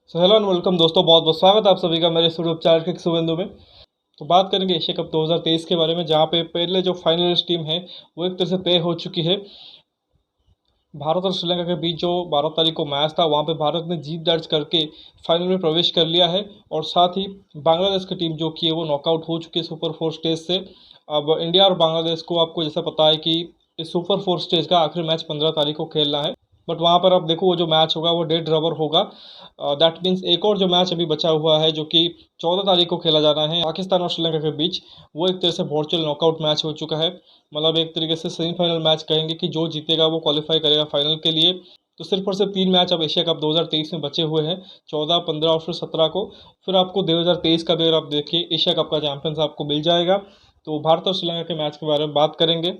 Hello and welcome दोस्तों, बहुत बहुत स्वागत है आप सभी का मेरे यूट्यूब चैनल के शुभेंदु में। तो बात करेंगे एशिया कप 2023 के बारे में, जहां पे पहले जो फाइनलिस्ट टीम है वो एक तरह से तय हो चुकी है। भारत और श्रीलंका के बीच जो 12 तारीख को मैच था, वहां पे भारत ने जीत दर्ज करके फाइनल में प्रवेश कर लिया है। और साथ ही बांग्लादेश की टीम जो कि है वो नॉकआउट हो चुकी है सुपर फोर स्टेज से। अब इंडिया और बांग्लादेश को आपको जैसा पता है कि इस सुपर फोर स्टेज का आखिरी मैच 15 तारीख को खेलना है। बट वहाँ पर आप देखो वो जो मैच होगा वो डेड रबर होगा। दैट मीन्स एक और जो मैच अभी बचा हुआ है जो कि 14 तारीख को खेला जाना है पाकिस्तान और श्रीलंका के बीच, वो एक तरह से वर्चुअल नॉकआउट मैच हो चुका है। मतलब एक तरीके से सेमीफाइनल मैच कहेंगे कि जो जीतेगा वो क्वालिफाई करेगा फाइनल के लिए। तो सिर्फ और सिर्फ 3 मैच अब एशिया कप 2023 में बचे हुए हैं, 14, 15 और फिर 17 को। फिर आपको 2023 का भी अगर आप देखिए एशिया कप का चैंपियंस आपको मिल जाएगा। तो भारत और श्रीलंका के मैच के बारे में बात करेंगे।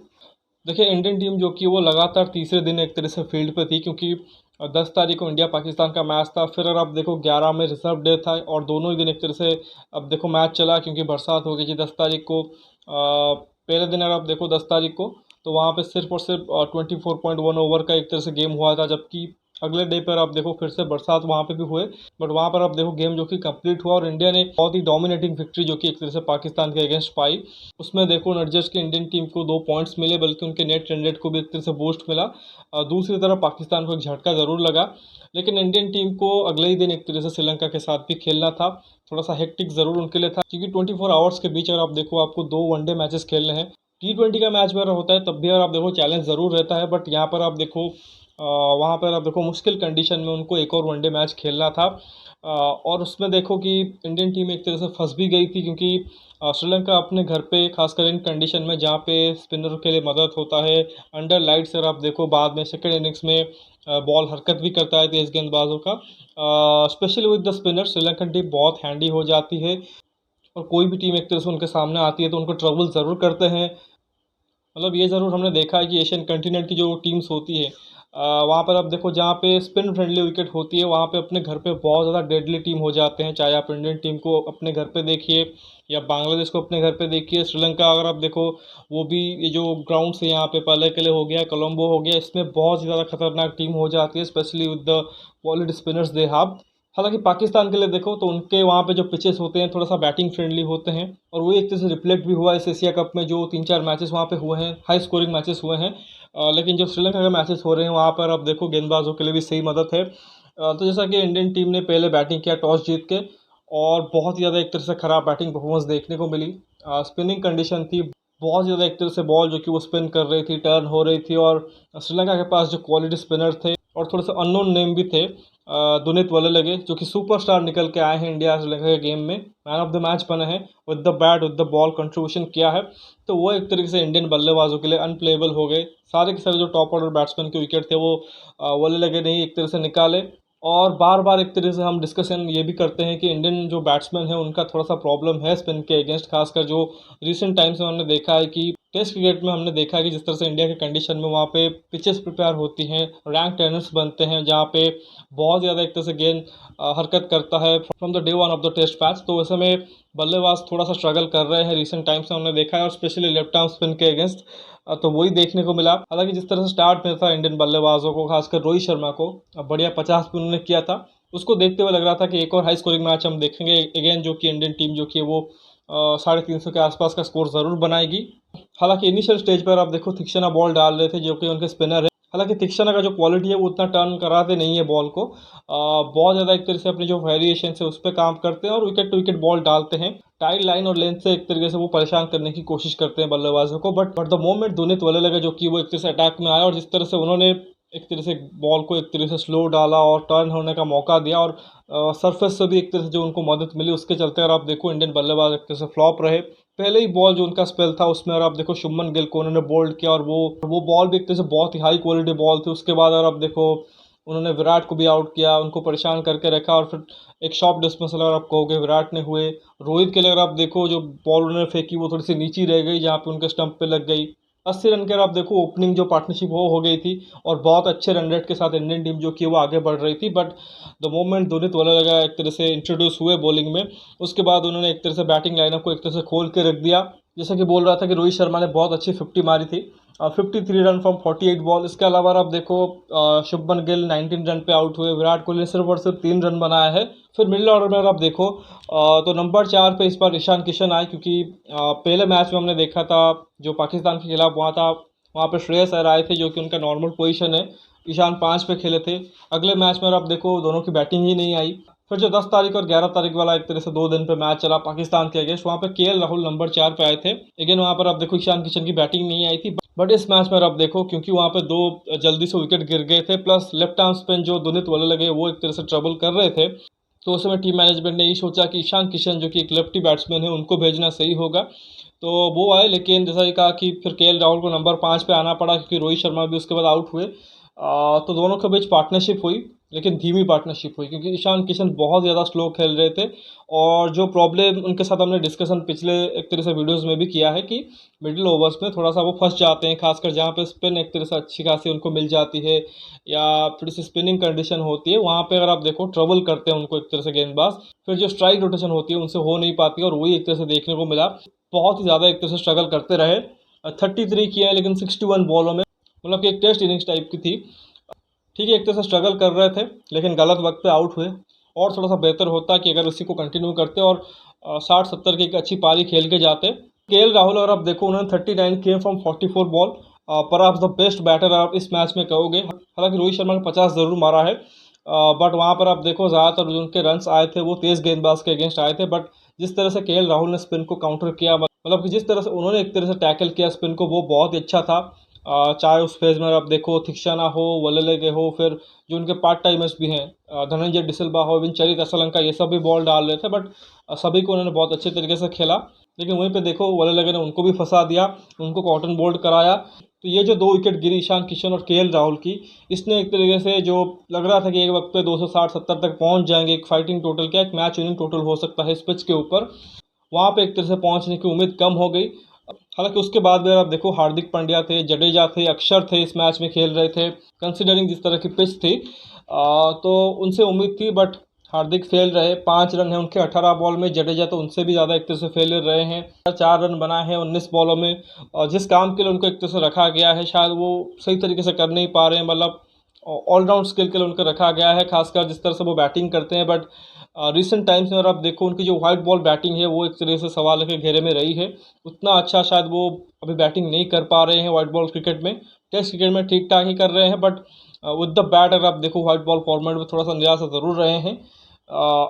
देखिए इंडियन टीम जो कि वो लगातार तीसरे दिन एक तरह से फील्ड पे थी, क्योंकि 10 तारीख को इंडिया पाकिस्तान का मैच था। फिर अगर आप देखो 11 में रिजर्व डे था और दोनों ही दिन एक तरह से अब देखो मैच चला, क्योंकि बरसात हो गई थी 10 तारीख को। पहले दिन अगर आप देखो 10 तारीख को, तो वहाँ पे सिर्फ और सिर्फ 24.1 ओवर का एक तरह से गेम हुआ था, जबकि अगले डे पर आप देखो फिर से बरसात वहाँ पे भी हुए। बट वहाँ पर आप देखो गेम जो कि कंप्लीट हुआ और इंडिया ने बहुत ही डोमिनेटिंग विक्ट्री जो कि एक तरह से पाकिस्तान के अगेंस्ट पाई। उसमें देखो नटजस्ट की इंडियन टीम को 2 पॉइंट्स मिले, बल्कि उनके नेट रन रेट को भी एक तरह से बूस्ट मिला। दूसरी तरफ पाकिस्तान को एक झटका ज़रूर लगा। लेकिन इंडियन टीम को अगले ही दिन एक तरह से श्रीलंका के साथ भी खेलना था। थोड़ा सा हेक्टिक ज़रूर उनके लिए था, क्योंकि 24 आवर्स के बीच अगर आप देखो आपको 2 वनडे मैचेस खेलने हैं। T20 का मैच वगैरह होता है तब भी अगर आप देखो चैलेंज ज़रूर रहता है, बट यहाँ पर आप देखो वहाँ पर आप देखो मुश्किल कंडीशन में उनको एक और वनडे मैच खेलना था। और उसमें देखो कि इंडियन टीम एक तरह से फंस भी गई थी, क्योंकि श्रीलंका अपने घर पे खासकर इन कंडीशन में जहाँ पे स्पिनर के लिए मदद होता है अंडर लाइट्स। अगर आप देखो बाद में सेकेंड इनिंग्स में बॉल हरकत भी करता है तेज गेंदबाजों का, specially with the spinner Sri Lankan team बहुत हैंडी हो जाती है। और कोई भी टीम एक तरह से उनके सामने आती है तो उनको ट्रबल ज़रूर करते हैं। मतलब ये ज़रूर हमने देखा है कि एशियन कंटिनेंट की जो टीम्स होती है, वहाँ पर आप देखो जहाँ पे स्पिन फ्रेंडली विकेट होती है वहाँ पे अपने घर पे बहुत ज़्यादा डेडली टीम हो जाते हैं। चाहे आप इंडियन टीम को अपने घर पे देखिए या बांग्लादेश को अपने घर पे देखिए, श्रीलंका अगर आप देखो वो भी ये जो ग्राउंड से यहाँ पे पहले के लिए हो गया, कोलंबो हो गया, इसमें बहुत ज़्यादा खतरनाक टीम हो जाती है, specially with the quality spinners they have. हालांकि पाकिस्तान के लिए देखो तो उनके वहाँ पे जो पिचेस होते हैं थोड़ा सा बैटिंग फ्रेंडली होते हैं, और वो एक तरह से रिफ्लेक्ट भी हुआ इस एशिया कप में जो 3-4 मैचेस वहाँ पे हुए हैं, हाई स्कोरिंग मैचेस हुए हैं। लेकिन जो श्रीलंका के मैचेस हो रहे हैं वहाँ पर अब देखो गेंदबाजों के लिए भी सही मदद है। तो जैसा कि इंडियन टीम ने पहले बैटिंग किया टॉस जीत के, और बहुत ज़्यादा एक तरह से ख़राब बैटिंग परफॉर्मेंस देखने को मिली। स्पिनिंग कंडीशन थी बहुत ज़्यादा, एक तरह से बॉल जो कि वो स्पिन कर रही थी, टर्न हो रही थी, और श्रीलंका के पास जो क्वालिटी स्पिनर थे और थोड़े से अननोन नेम भी थे, दुनित वल्ललगे जो कि सुपरस्टार निकल के आए हैं इंडिया श्रीलंका के गेम में, मैन ऑफ द मैच बने हैं, with the bat with the ball contribution किया है। तो वो एक तरीके से इंडियन बल्लेबाजों के लिए अनप्लेबल हो गए। सारे के सारे जो टॉप ऑर्डर बैट्समैन के विकेट थे वो वल्ललगे ने ही एक तरह से निकाले। और बार बार एक तरह से हम डिस्कशन ये भी करते हैं कि इंडियन जो बैट्समैन है उनका थोड़ा सा प्रॉब्लम है स्पिन के अगेंस्ट, खासकर जो रिसेंट टाइम्स में हमने देखा है कि टेस्ट क्रिकेट में हमने देखा है कि जिस तरह से इंडिया के कंडीशन में वहाँ पे पिचेस प्रिपेयर होती हैं, रैंक टेनर्स बनते हैं, जहाँ पे बहुत ज़्यादा एक तरह से गेंद हरकत करता है from the day one of the test match. तो ऐसे में बल्लेबाज थोड़ा सा स्ट्रगल कर रहे हैं रिसेंट टाइम्स में हमने देखा है, और स्पेशली लेफ्ट आर्म स्पिन के अगेंस्ट। तो वही देखने को मिला। हालांकि जिस तरह से स्टार्ट में था इंडियन बल्लेबाजों को, खासकर रोहित शर्मा को बढ़िया 50 भी उन्होंने किया था, उसको देखते हुए लग रहा था कि एक और हाई स्कोरिंग मैच हम देखेंगे अगेन, जो कि इंडियन टीम जो कि है वो 350 के आसपास का स्कोर ज़रूर बनाएगी। हालांकि इनिशियल स्टेज पर आप देखो थिक्शना बॉल डाल रहे थे जो कि उनके स्पिनर है। हालांकि थिक्शना का जो क्वालिटी है वो उतना टर्न कराते नहीं है बॉल को, बहुत ज़्यादा एक तरह से अपनी जो वेरिएशन है उस पर काम करते हैं और विकेट टू विकेट बॉल डालते हैं। टाइट लाइन और लेंथ से एक तरीके से वो परेशान करने की कोशिश करते हैं बल्लेबाजों को। बट द मोमेंट दुनित वल्ललगे जो कि वो एक तरह से अटैक में आया और जिस तरह से उन्होंने एक तरह से बॉल को एक तरह से स्लो डाला और टर्न होने का मौका दिया, और सरफेस से भी एक तरह से जो उनको मदद मिली, उसके चलते अगर आप देखो इंडियन बल्लेबाज एक तरह से फ्लॉप रहे। पहले ही बॉल जो उनका स्पेल था उसमें अगर आप देखो शुभमन गिल को उन्होंने बोल्ड किया, और वो बॉल भी एक तरह से बहुत ही हाई क्वालिटी बॉल थी। उसके बाद अगर आप देखो उन्होंने विराट को भी आउट किया, उनको परेशान करके रखा, और फिर एक शॉर्ट डिस्मिसल अगर आप कहोगे विराट ने हुए। रोहित के लिए अगर आप देखो जो बॉल उन्होंने फेंकी वो थोड़ी सी नीची रह गई, जहाँ पे उनके स्टंप पे लग गई। 80 रन के अगर आप देखो ओपनिंग जो पार्टनरशिप वो हो गई थी, और बहुत अच्छे रन रेट के साथ इंडियन टीम जो कि वो आगे बढ़ रही थी। बट द मोमेंट दुनित वल्ललगे एक तरह से इंट्रोड्यूस हुए बॉलिंग में, उसके बाद उन्होंने एक तरह से बैटिंग लाइनअप को एक तरह से खोल के रख दिया। जैसा कि बोल रहा था कि रोहित शर्मा ने बहुत अच्छी 50 मारी थी, 53 रन फ्रॉम 48 बॉल। इसके अलावा अगर आप देखो शुभमन गिल 19 रन पे आउट हुए, विराट कोहली ने सिर्फ और सिर्फ 3 रन बनाया है। फिर मिडिल ऑर्डर में अगर आप देखो तो नंबर 4 पे इस बार ईशान किशन आए, क्योंकि पहले मैच में हमने देखा था जो पाकिस्तान के खिलाफ हुआ था, वहाँ पे श्रेयस अय्यर आए थे जो कि उनका नॉर्मल पोजीशन है। ईशान 5 पे खेले थे। अगले मैच में अगर आप देखो दोनों की बैटिंग ही नहीं आई। फिर जो 10 तारीख और 11 तारीख वाला एक तरह से 2 दिन पे मैच चला पाकिस्तान के अगेंस्ट, वहाँ पे केएल राहुल नंबर 4 पे आए थे। अगेन वहाँ पर आप देखो ईशान किशन की बैटिंग नहीं आई थी। बट इस मैच में आप देखो क्योंकि वहाँ पे 2 जल्दी से विकेट गिर गए थे, प्लस लेफ्ट आर्म स्पिन जो दुनित वाले लगे वो एक तरह से ट्रबल कर रहे थे, तो उस समय टीम मैनेजमेंट ने यही सोचा कि ईशान किशन जो कि एक लेफ्टी बैट्समैन है उनको भेजना सही होगा, तो वो आए। लेकिन जैसा कि कहा कि फिर केएल राहुल को नंबर 5 पे आना पड़ा, क्योंकि रोहित शर्मा भी उसके बाद आउट हुए। तो दोनों के बीच पार्टनरशिप हुई, लेकिन धीमी पार्टनरशिप हुई, क्योंकि ईशान किशन बहुत ज़्यादा स्लो खेल रहे थे। और जो प्रॉब्लम उनके साथ हमने डिस्कशन पिछले एक तरह से वीडियोस में भी किया है कि मिडिल ओवर्स में थोड़ा सा वो फंस जाते हैं, खासकर जहाँ पे स्पिन एक तरह से अच्छी खासी उनको मिल जाती है या थोड़ी सी स्पिनिंग कंडीशन होती है, वहाँ पे अगर आप देखो ट्रबल करते हैं उनको एक तरह से गेंदबाज। फिर जो स्ट्राइक रोटेशन होती है उनसे हो नहीं पाती, और वही एक तरह से देखने को मिला। बहुत ही ज़्यादा एक तरह से स्ट्रगल करते रहे। 33 किए हैं, लेकिन 61 बॉलों में, मतलब कि एक टेस्ट इनिंग्स टाइप की थी। ठीक है, एक तरह से स्ट्रगल कर रहे थे, लेकिन गलत वक्त पे आउट हुए। और थोड़ा सा बेहतर होता कि अगर इसी को कंटिन्यू करते और 60-70 की एक अच्छी पारी खेल के जाते। केएल राहुल और आप देखो उन्होंने 39 किए फ्रॉम 44 बॉल, पर आप द बेस्ट बैटर आप इस मैच में कहोगे। हालांकि रोहित शर्मा ने 50 ज़रूर मारा है, बट वहाँ पर आप देखो ज़्यादातर जो उनके रन्स आए थे वो तेज़ गेंदबाज के अगेंस्ट आए थे। बट जिस तरह से केएल राहुल ने स्पिन को काउंटर किया, मतलब कि जिस तरह से उन्होंने एक तरह से टैकल किया स्पिन को, वो बहुत ही अच्छा था। चाहे उस फेज में आप देखो थिक्शाना हो, वलेलेगे हो, फिर जो उनके पार्ट टाइमर्स भी हैं धनंजय डिसिल्वा हो, इवन चरित असलंका, ये सब भी बॉल डाल रहे थे। बट सभी को उन्होंने बहुत अच्छे तरीके से खेला। लेकिन वहीं पे देखो वलेलेगे ने उनको भी फंसा दिया, उनको कॉटन बोल्ड कराया। तो ये जो 2 विकेट गिरी ईशान किशन और केएल राहुल की, इसने एक तरीके से जो लग रहा था कि एक वक्त पे 260-70 तक पहुंच जाएंगे, एक फाइटिंग टोटल क्या एक मैच विनिंग टोटल हो सकता है इस पिच के ऊपर, वहाँ पे एक तरह से पहुंचने की उम्मीद कम हो गई। हालांकि उसके बाद भी आप देखो हार्दिक पांड्या थे, जडेजा थे, अक्षर थे, इस मैच में खेल रहे थे। कंसिडरिंग जिस तरह की पिच थी तो उनसे उम्मीद थी, बट हार्दिक फेल रहे। 5 रन है उनके 18 बॉल में, जडेजा तो उनसे भी ज़्यादा एक तरह से फेलियर रहे हैं। 4 रन बनाए हैं 19 बॉलों में, और जिस काम के लिए उनको एक तरह से रखा गया है शायद वो सही तरीके से कर नहीं पा रहे हैं। मतलब ऑलराउंड स्किल के लिए उनको रखा गया है, खासकर जिस तरह से वो बैटिंग करते हैं। बट रिसेंट टाइम्स में अगर आप देखो उनकी जो वाइट बॉल बैटिंग है वो एक तरह से सवाल के घेरे में रही है। उतना अच्छा शायद वो अभी बैटिंग नहीं कर पा रहे हैं वाइट बॉल क्रिकेट में। टेस्ट क्रिकेट में ठीक ठाक ही कर रहे हैं, बट विद द बैट अगर आप देखो वाइट बॉल फॉर्मेट में थोड़ा सा निराश ज़रूर रहे हैं।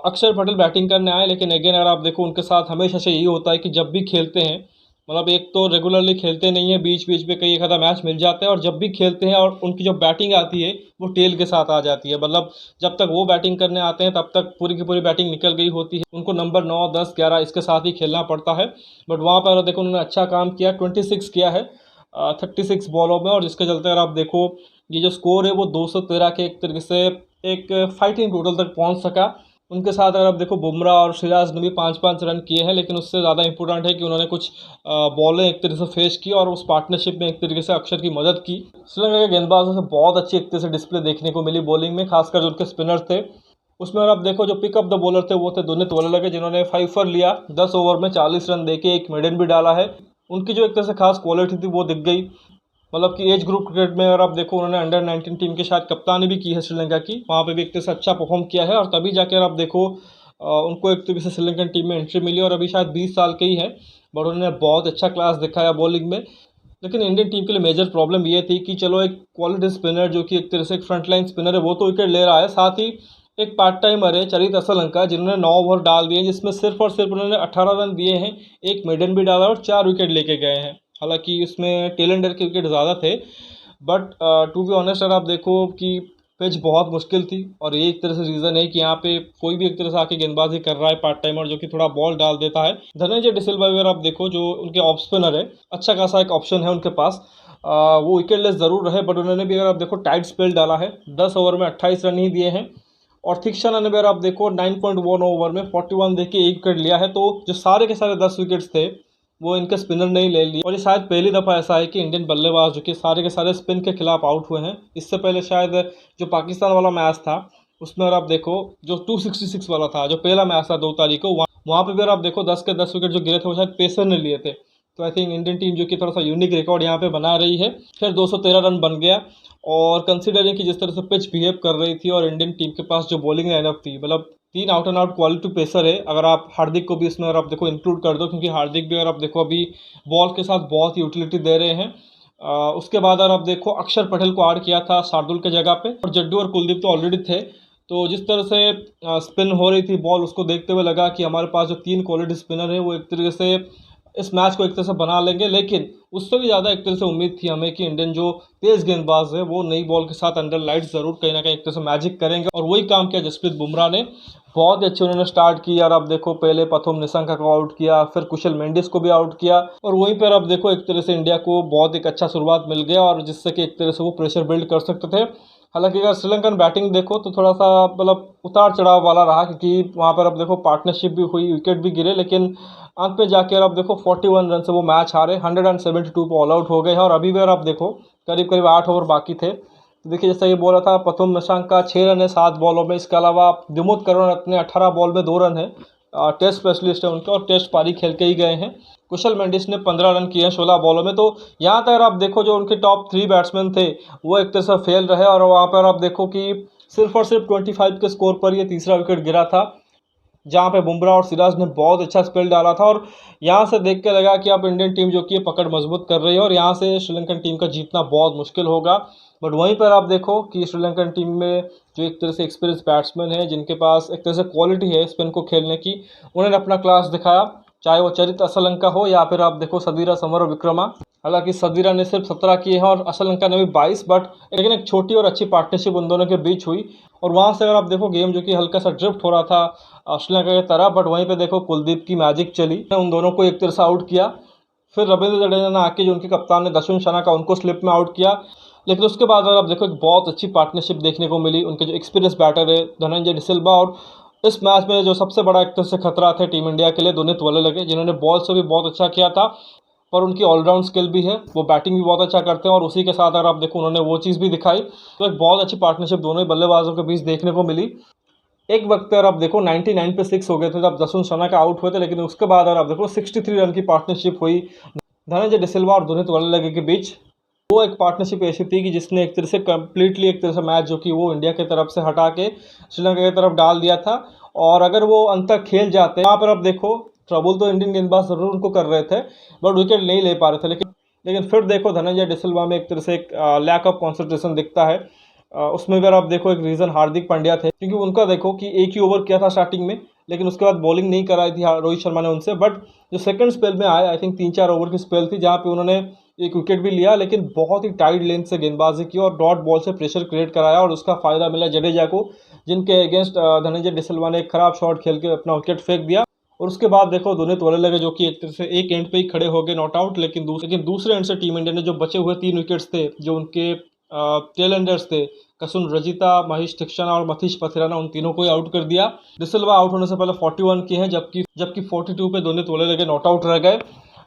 अक्षर पटेल बैटिंग करने आए, लेकिन अगेन अगर आप देखो उनके साथ हमेशा से यही होता है कि जब भी खेलते हैं, मतलब एक तो रेगुलरली खेलते नहीं है, बीच बीच में कई एक आधा मैच मिल जाता है, और जब भी खेलते हैं और उनकी जो बैटिंग आती है वो टेल के साथ आ जाती है। मतलब जब तक वो बैटिंग करने आते हैं तब तक पूरी की पूरी बैटिंग निकल गई होती है, उनको नंबर 9, 10, 11 इसके साथ ही खेलना पड़ता है। बट वहाँ पर देखो उन्होंने अच्छा काम किया, 26 किया है 36 बॉलों में, और जिसके चलते अगर आप देखो ये जो स्कोर है वो 213 के एक तरीके से एक फाइटिंग टोटल तक पहुँच सका। उनके साथ अगर आप देखो बुमराह और सिराज ने भी 5-5 रन किए हैं, लेकिन उससे ज़्यादा इंपॉर्टेंट है कि उन्होंने कुछ बॉलें एक तरीके से फेस की और उस पार्टनरशिप में एक तरीके से अक्षर की मदद की। श्रीलंका के गेंदबाजों से बहुत अच्छी एक तरह से डिस्प्ले देखने को मिली बॉलिंग में, खासकर जो उनके स्पिनर्स थे। उसमें अगर आप देखो जो पिकअप द बॉलर थे वो थे दुनित वलेलगे, जिन्होंने 5 पर लिया, 10 ओवर में 40 रन देके एक मेडन भी डाला है। उनकी जो एक तरह से खास क्वालिटी थी वो दिख गई। मतलब कि एज ग्रुप क्रिकेट में अगर आप देखो उन्होंने अंडर 19 टीम के शायद कप्तानी भी की है श्रीलंका की, वहाँ पे भी एक तरह से अच्छा परफॉर्म किया है, और तभी जाकर आप देखो उनको एक तरीके से श्रीलंकन टीम में एंट्री मिली, और अभी शायद 20 साल के ही है, बट उन्होंने बहुत अच्छा क्लास दिखाया बॉलिंग में। लेकिन इंडियन टीम के लिए मेजर प्रॉब्लम ये थी कि चलो एक क्वालिटी स्पिनर जो कि एक तरह से एक फ्रंट लाइन स्पिनर है वो तो विकेट ले रहा है, साथ ही एक पार्ट टाइमर है चरित असलंका, जिन्होंने 9 ओवर डाल दिए, जिसमें सिर्फ और सिर्फ उन्होंने 18 रन दिए हैं, एक मेडन भी डाला और 4 विकेट लेके गए हैं। हालांकि इसमें टेलेंडर के विकेट ज़्यादा थे, बट टू बी ऑनेस्ट अगर आप देखो कि पिच बहुत मुश्किल थी, और ये एक तरह से रीज़न है कि यहाँ पे कोई भी एक तरह से आके गेंदबाजी कर रहा है पार्ट टाइमर जो कि थोड़ा बॉल डाल देता है। धनंजय डिसिल्वा अगर आप देखो जो उनके ऑफ स्पिनर है, अच्छा खासा एक ऑप्शन है उनके पास। वो विकेटलेस ज़रूर रहे, बट उन्होंने भी अगर आप देखो टाइट स्पेल डाला है, 10 ओवर में 28 रन ही दिए हैं। और थिक्शाना ने भी अगर आप देखो 9.1 ओवर में 41 देके एक विकेट लिया है। तो जो सारे के सारे 10 विकेट्स थे वो इनके स्पिनर ने ही ले लिए, और ये शायद पहली दफ़ा ऐसा है कि इंडियन बल्लेबाज जो कि सारे के सारे स्पिन के खिलाफ आउट हुए हैं। इससे पहले शायद जो पाकिस्तान वाला मैच था उसमें अगर आप देखो जो 266 वाला था, जो पहला मैच था 2 तारीख को, वहाँ पे भी अगर आप देखो 10 के 10 विकेट जो गिरे थे वो शायद पेसर ने लिए थे। तो आई थिंक इंडियन टीम जो कि थोड़ा सा यूनिक रिकॉर्ड यहाँ पे बना रही है। फिर 213 रन बन गया, और कंसिडरिंग कि जिस तरह से पिच बिहेव कर रही थी और इंडियन टीम के पास जो बॉलिंग लाइनअप थी, मतलब 3 out and out quality pacer है। अगर आप हार्दिक को भी इसमें अगर आप देखो इंक्लूड कर दो, क्योंकि हार्दिक भी अगर आप देखो अभी बॉल के साथ बहुत यूटिलिटी दे रहे हैं। उसके बाद अगर आप देखो अक्षर पटेल को ऐड किया था शार्दुल के जगह पे, और जड्डू और कुलदीप तो ऑलरेडी थे। तो जिस तरह से स्पिन हो रही थी बॉल, उसको देखते हुए लगा कि हमारे पास जो 3 क्वालिटी स्पिनर है वो एक तरीके से इस मैच को एक तरह से बना लेंगे। लेकिन उससे भी ज़्यादा एक तरह से उम्मीद थी हमें कि इंडियन जो तेज़ गेंदबाज है वो नई बॉल के साथ अंडर लाइट ज़रूर कहीं ना कहीं एक तरह से मैजिक करेंगे, और वही काम किया जसप्रीत बुमराह ने। बहुत ही अच्छे उन्होंने स्टार्ट किया, और आप देखो पहले प्रथम निशंका को आउट किया, फिर कुशल मेंडिस को भी आउट किया, और वहीं पर आप देखो एक तरह से इंडिया को बहुत एक अच्छा शुरुआत मिल गया, और जिससे कि एक तरह से वो प्रेशर बिल्ड कर सकते थे। हालांकि अगर श्रीलंकन बैटिंग देखो तो थोड़ा सा मतलब उतार चढ़ाव वाला रहा, क्योंकि वहाँ पर अब देखो पार्टनरशिप भी हुई, विकेट भी गिरे, लेकिन अंत में जाकर आप देखो 41 रन से वो मैच हारे, 172 पे ऑल आउट हो गए हैं। और अभी भी अगर आप देखो करीब करीब 8 ओवर बाकी थे, तो देखिए जैसा ये बोला था प्रथम निशंक का 6 रन है 7 बॉलों में। इसके अलावा दिमुथ करुण अपने 18 बॉल में 2 रन है, टेस्ट स्पेशलिस्ट है उनके, और टेस्ट पारी खेल के ही गए हैं। कुशल मेंडिस ने 15 रन किए हैं 16 बॉलों में। तो यहाँ तक अगर आप देखो जो उनके टॉप 3 बैट्समैन थे वो एक तरह से फेल रहे, और वहाँ पर आप देखो कि सिर्फ और सिर्फ 25 के स्कोर पर ये तीसरा विकेट गिरा था, जहाँ पे बुमराह और सिराज ने बहुत अच्छा स्पेल डाला था। और यहाँ से देख के लगा कि अब इंडियन टीम जो कि पकड़ मजबूत कर रही है, और यहाँ से श्रीलंकन टीम का जीतना बहुत मुश्किल होगा। बट वहीं पर आप देखो कि श्रीलंकन टीम में जो एक तरह से एक्सपीरियंस बैट्समैन है, जिनके पास एक तरह से क्वालिटी है स्पिन को खेलने की, उन्होंने अपना क्लास दिखाया, चाहे वो चरित असलंका हो या फिर आप देखो सदीरा समर विक्रमा। हालांकि सदीरा ने सिर्फ 17 किए हैं और असलंका ने भी 22, बट लेकिन एक छोटी और अच्छी पार्टनरशिप उन दोनों के बीच हुई, और वहाँ से अगर आप देखो गेम जो कि हल्का सा ड्रिफ्ट हो रहा था श्रीलंका की तरह, बट वहीं पे देखो कुलदीप की मैजिक चली, उन दोनों को एक तरह से आउट किया। फिर रविंद्र जडेजा ने आके जो उनके कप्तान ने दशुन शना का, उनको स्लिप में आउट किया। लेकिन उसके बाद अगर आप देखो एक बहुत अच्छी पार्टनरशिप देखने को मिली, उनके जो एक्सपीरियंस बैटर है धनंजय डिसिल्वा, और इस मैच में जो सबसे बड़ा एक तरह से खतरा था टीम इंडिया के लिए दुनित वल्लगे, जिन्होंने बॉल से भी बहुत अच्छा किया था, पर उनकी ऑलराउंड स्किल भी है, वो बैटिंग भी बहुत अच्छा करते हैं, और उसी के साथ अगर आप देखो उन्होंने वो चीज़ भी दिखाई। तो एक बहुत अच्छी पार्टनरशिप दोनों ही बल्लेबाजों के बीच देखने को मिली। एक वक्त पर आप देखो 99 पे 6 हो गए थे जब दशुन शना का आउट हुए थे, लेकिन उसके बाद अगर आप देखो 63 रन की पार्टनरशिप हुई धनंजय डिसिल्वा और दुनित वल्लगे के बीच। वो एक पार्टनरशिप ऐसी थी कि जिसने एक तरह से कम्प्लीटली एक तरह से मैच जो कि वो इंडिया की तरफ से हटा के श्रीलंका की तरफ डाल दिया था। और अगर वो अंत तक खेल जाते, यहाँ पर अब देखो ट्रबल तो इंडियन गेंदबाज जरूर उनको कर रहे थे, बट विकेट नहीं ले पा रहे थे। लेकिन फिर देखो धनंजय डिसिल्वा में एक तरह से एक लैक ऑफ कॉन्सेंट्रेशन दिखता है। उसमें अगर आप देखो एक रीज़न हार्दिक पांड्या थे, क्योंकि उनका देखो कि एक ही ओवर किया था स्टार्टिंग में, लेकिन उसके बाद बॉलिंग नहीं कराई थी रोहित शर्मा ने उनसे। बट जो सेकंड स्पेल में आया, आई थिंक 3-4 ओवर की स्पेल थी, जहाँ पे उन्होंने एक विकेट भी लिया, लेकिन बहुत ही टाइट लेंथ से गेंदबाजी की और डॉट बॉल से प्रेशर क्रिएट कराया, और उसका फायदा मिला जडेजा को, जिनके अगेंस्ट धनंजय डिसिल्वा ने एक खराब शॉट खेल के अपना विकेट फेंक दिया। और उसके बाद देखो दुनित वल्लगे जो कि एक तरह से एक एंड पे ही खड़े हो गए नॉट आउट, लेकिन दूसरे एंड से टीम इंडिया ने जो बचे हुए 3 विकेट्स थे, जो उनके टेल एंडर्स थे, कसुन रजिता, महेश थिक्शना और मथीश पथिराना, उन तीनों को ही आउट कर दिया। डिसिल्वा आउट होने से पहले 41 किए हैं, जबकि 42 पे दुनित वल्लगे नॉट आउट रह गए।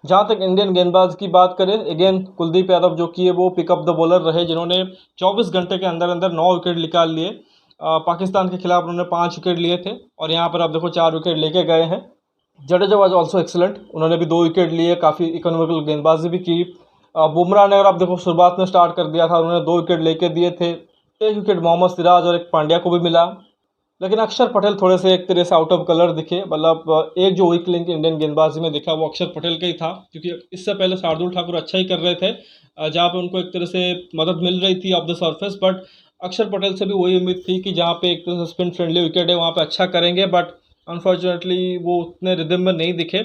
जहाँ तक इंडियन गेंदबाज की बात करें, अगेन कुलदीप यादव जो कि वो पिकअप द बॉलर रहे, जिन्होंने 24 घंटे के अंदर अंदर 9 विकेट निकाल लिए। पाकिस्तान के खिलाफ उन्होंने 5 विकेट लिए थे, और यहाँ पर आप देखो 4 विकेट लेके गए हैं। जडेजा वाज ऑल्सो एक्सलेंट, उन्होंने भी 2 विकेट लिए, काफ़ी इकोनॉमिकल गेंदबाजी भी की। बुमराह ने अगर आप देखो शुरुआत में स्टार्ट कर दिया था, उन्होंने 2 विकेट लेके दिए थे, 1 विकेट मोहम्मद सिराज और 1 पांड्या को भी मिला। लेकिन अक्षर पटेल थोड़े से एक तरह से आउट ऑफ कलर दिखे, मतलब एक जो वीक लिंक इंडियन गेंदबाजी में दिखा वो अक्षर पटेल का ही था, क्योंकि इससे पहले शार्दुल ठाकुर अच्छा ही कर रहे थे, जहाँ पे उनको एक तरह से मदद मिल रही थी ऑफ द सरफेस। बट अक्षर पटेल से भी वही उम्मीद थी कि जहाँ पे एक तरह से स्पिन फ्रेंडली विकेट है वहाँ पे अच्छा करेंगे, बट अनफॉर्चुनेटली वो उतने रिदम में नहीं दिखे।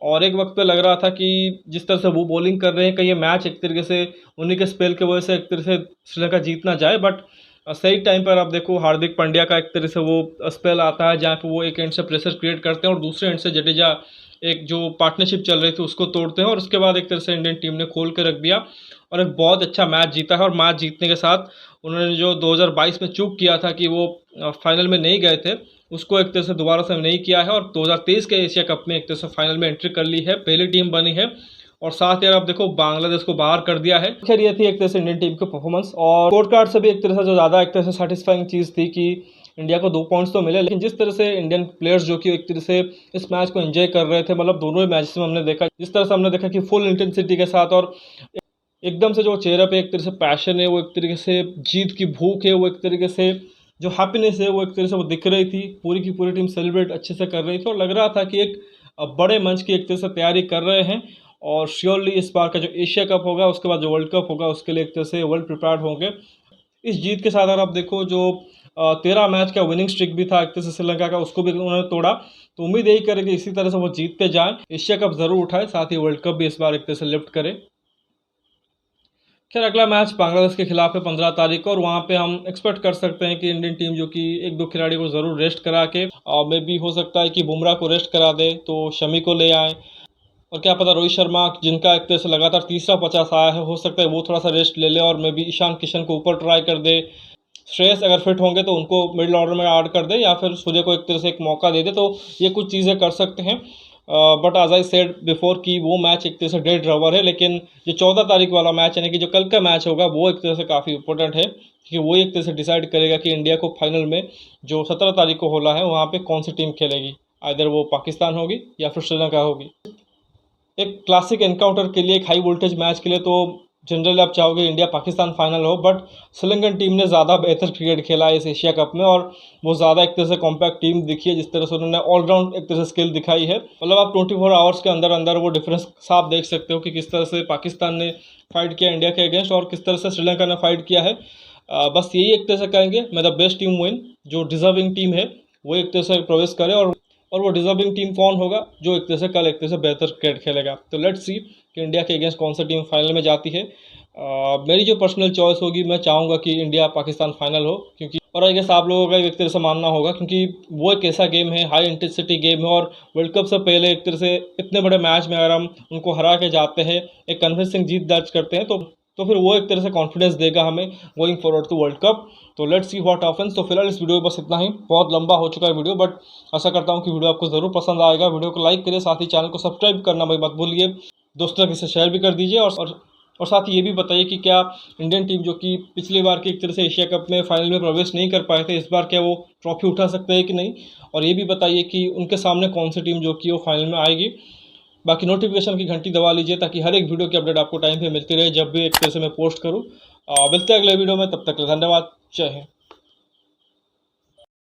और एक वक्त पे लग रहा था कि जिस तरह से वो बॉलिंग कर रहे हैं, कहीं ये मैच एक तरीके से उन्हीं के स्पेल की वजह से एक तरह से श्रीलंका जीत ना जाए। बट सही टाइम पर आप देखो हार्दिक पांड्या का एक तरह से वो स्पेल आता है, जहाँ पे वो एक एंड से प्रेशर क्रिएट करते हैं, और दूसरे एंड से जडेजा एक जो पार्टनरशिप चल रही थी उसको तोड़ते हैं, और उसके बाद एक तरह से इंडियन टीम ने खोल के रख दिया और एक बहुत अच्छा मैच जीता है। और मैच जीतने के साथ उन्होंने जो 2022 में चूक किया था कि वो फाइनल में नहीं गए थे, उसको एक तरह से दोबारा से नहीं किया है, और 2023 के एशिया कप में एक तरह से फाइनल में एंट्री कर ली है, पहली टीम बनी है। और साथ ही आप देखो बांग्लादेश को बाहर कर दिया है। खैर ये थी एक तरह से इंडियन टीम की परफॉर्मेंस, और स्कोर कार्ड से भी एक तरह से जो ज़्यादा एक तरह से सेटिस्फाइंग चीज़ थी कि इंडिया को 2 पॉइंट्स तो मिले, लेकिन जिस तरह से इंडियन प्लेयर्स जो कि एक तरह से इस मैच को एंजॉय कर रहे थे, मतलब दोनों ही मैचेस में हमने देखा, जिस तरह से हमने देखा कि फुल इंटेंसिटी के साथ और एकदम से जो चेहरे पे एक तरह से पैशन है, वो एक तरीके से जीत की भूख है, वो एक तरीके से जो हैप्पीनेस है वो एक तरह से वो दिख रही थी। पूरी की पूरी टीम सेलिब्रेट अच्छे से कर रही थी और लग रहा था कि एक बड़े मंच की एक तरह से तैयारी कर रहे हैं और श्योरली इस बार का जो एशिया कप होगा, उसके बाद जो वर्ल्ड कप होगा, उसके लिए एक तरह से वर्ल्ड प्रिपेयर्ड होंगे। इस जीत के साथ अगर आप देखो, जो 13 मैच का विनिंग स्ट्रिक भी था एक तरह से श्रीलंका का, उसको भी उन्होंने तोड़ा। तो उम्मीद यही करें कि इसी तरह से वो जीत पे जाएं, एशिया कप ज़रूर उठाए, साथ ही वर्ल्ड कप भी इस बार एक तरह से लिफ्ट करे। खैर, अगला मैच बांग्लादेश के खिलाफ है 15 तारीख को, और वहाँ पे हम एक्सपेक्ट कर सकते हैं कि इंडियन टीम जो कि 1-2 खिलाड़ी को ज़रूर रेस्ट करा के, मे बी हो सकता है कि बुमराह को रेस्ट करा दे तो शमी को ले आए, और क्या पता रोहित शर्मा, जिनका एक तरह से लगातार तीसरा 50 आया है, हो सकता है वो थोड़ा सा रेस्ट ले ले और मे बी ईशान किशन को ऊपर ट्राई कर दे। श्रेयस अगर फिट होंगे तो उनको मिडिल ऑर्डर में ऐड कर दे, या फिर सूर्य को एक तरह से एक मौका दे दे, तो ये कुछ चीज़ें कर सकते हैं। But as I said before कि वो मैच एक तरह से डेड रवर है, लेकिन जो 14 तारीख वाला मैच, यानी कि जो कल का मैच होगा, वो एक तरह से काफ़ी इंपॉर्टेंट है, क्योंकि वो एक तरह से डिसाइड करेगा कि इंडिया को फाइनल में जो 17 तारीख को होना है, वहाँ पे कौन सी टीम खेलेगी। आइदर वो पाकिस्तान होगी या फिर श्रीलंका होगी। एक क्लासिक एनकाउंटर के लिए, एक हाई वोल्टेज मैच के लिए तो जनरली आप चाहोगे इंडिया पाकिस्तान फाइनल हो, बट श्रीलंकन टीम ने ज़्यादा बेहतर क्रिकेट खेला है इस एशिया कप में, और वो ज़्यादा एक तरह से कॉम्पैक्ट टीम दिखी है, जिस तरह से उन्होंने ऑलराउंड एक तरह से स्किल दिखाई है। मतलब आप 24 आवर्स के अंदर अंदर वो डिफरेंस साफ देख सकते हो कि किस तरह से पाकिस्तान ने फाइट किया इंडिया के अगेंस्ट और किस तरह से श्रीलंका ने फाइट किया है। बस यही एक तरह से कहेंगे, मैं द बेस्ट टीम विन, जो डिजर्विंग टीम है वो एक तरह से प्रवेश करे, और वो डिजर्विंग टीम कौन होगा, जो एक तरह से कल एक तरह से बेहतर क्रिकेट खेलेगा। तो लेट्स सी कि इंडिया के अगेंस्ट कौन सा टीम फाइनल में जाती है। मेरी जो पर्सनल चॉइस होगी, मैं चाहूँगा कि इंडिया पाकिस्तान फाइनल हो, क्योंकि और आई गेस आप लोगों का एक तरह से मानना होगा, क्योंकि वो एक ऐसा गेम है, हाई इंटेंसिटी गेम है, और वर्ल्ड कप से पहले एक तरह से इतने बड़े मैच में अगर हम उनको हरा के जाते हैं, एक कन्विंसिंग जीत दर्ज करते हैं, तो फिर वो एक तरह से कॉन्फिडेंस देगा हमें going forward to world cup. तो लेट्स सी व्हाट हैपेंस। तो फिलहाल इस वीडियो में बस इतना ही, बहुत लंबा हो चुका है वीडियो, बट आशा करता हूँ कि वीडियो आपको ज़रूर पसंद आएगा। वीडियो को लाइक करिए, साथ ही चैनल को सब्सक्राइब करना भाई मत भूलिए, दोस्तों के साथ शेयर भी कर दीजिए, और साथ ही ये भी बताइए कि क्या इंडियन टीम जो कि पिछली बार की एक तरह से एशिया कप में फाइनल में प्रवेश नहीं कर पाए थे, इस बार क्या वो ट्रॉफी उठा सकते हैं कि नहीं, और ये भी बताइए कि उनके सामने कौन सी टीम जो कि वो फाइनल में आएगी। बाकी नोटिफिकेशन की घंटी दबा लीजिए, ताकि हर एक वीडियो की अपडेट आपको टाइम पे मिलती रहे जब भी एक तरह से मैं पोस्ट करूँ। मिलते हैं अगले वीडियो में, तब तक धन्यवाद, जय हिंद।